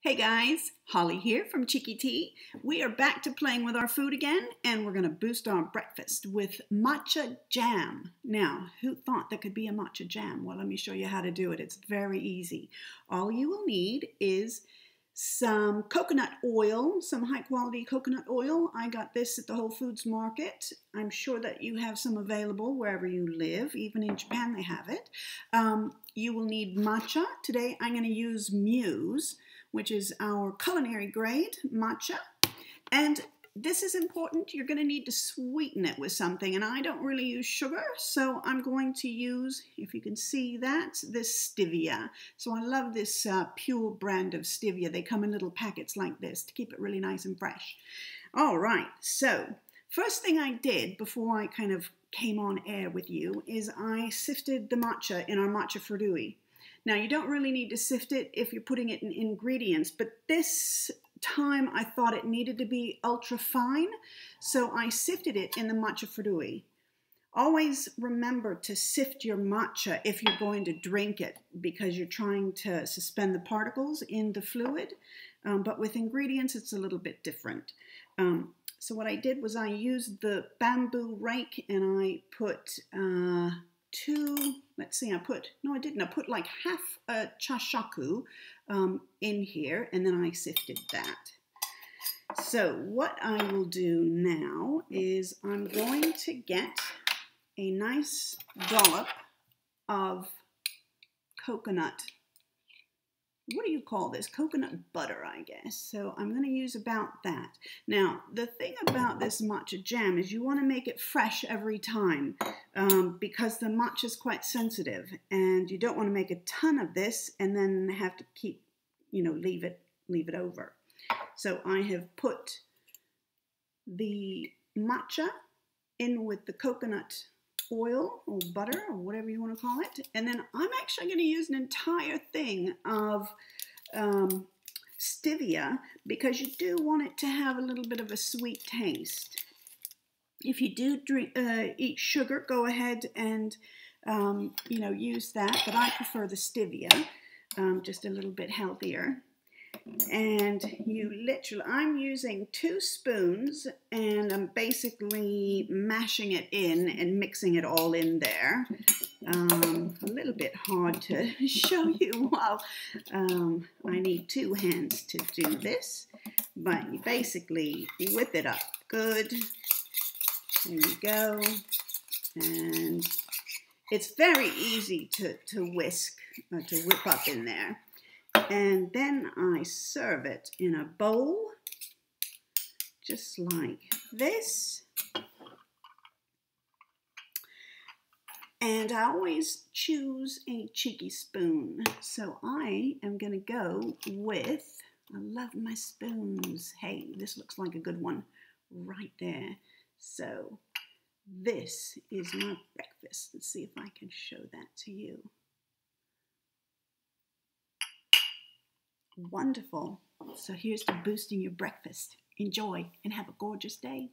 Hey guys, Holly here from Cheeky Tea. We are back to playing with our food again, and we're going to boost our breakfast with matcha jam. Now, who thought there could be a matcha jam? Well, let me show you how to do it. It's very easy. All you will need is some coconut oil, some high quality coconut oil. I got this at the Whole Foods market. I'm sure that you have some available wherever you live. Even in Japan they have it. You will need matcha. Today I'm going to use Muse, which is our culinary grade matcha. And this is important. You're going to need to sweeten it with something. And I don't really use sugar, so I'm going to use, if you can see that, this stevia. So I love this pure brand of stevia. They come in little packets like this to keep it really nice and fresh. All right, so first thing I did before I kind of came on air with you is I sifted the matcha in our matcha furui. Now, you don't really need to sift it if you're putting it in ingredients, but this time I thought it needed to be ultra fine, so I sifted it in the matcha furui. Always remember to sift your matcha if you're going to drink it, because you're trying to suspend the particles in the fluid, but with ingredients it's a little bit different. So what I did was I used the bamboo rake and I put I put like half a chashaku in here, and then I sifted that. So what I will do now is I'm going to get a nice dollop of coconut. What do you call this? Coconut butter, I guess. So I'm going to use about that. Now, the thing about this matcha jam is you want to make it fresh every time because the matcha is quite sensitive, and you don't want to make a ton of this and then have to keep, leave it over. So I have put the matcha in with the coconut oil or butter or whatever you want to call it, and then I'm actually going to use an entire thing of stevia, because you do want it to have a little bit of a sweet taste. If you do eat sugar, go ahead and use that, but I prefer the stevia, just a little bit healthier. And I'm using 2 spoons, and I'm basically mashing it in and mixing it all in there. A little bit hard to show you while I need 2 hands to do this, but you basically whip it up good. There you go. And it's very easy to whip up in there. And then I serve it in a bowl, just like this. And I always choose a cheeky spoon. So I am going to go with, I love my spoons. Hey, this looks like a good one right there. So this is my breakfast. Let's see if I can show that to you. Wonderful. So here's to boosting your breakfast. Enjoy and have a gorgeous day.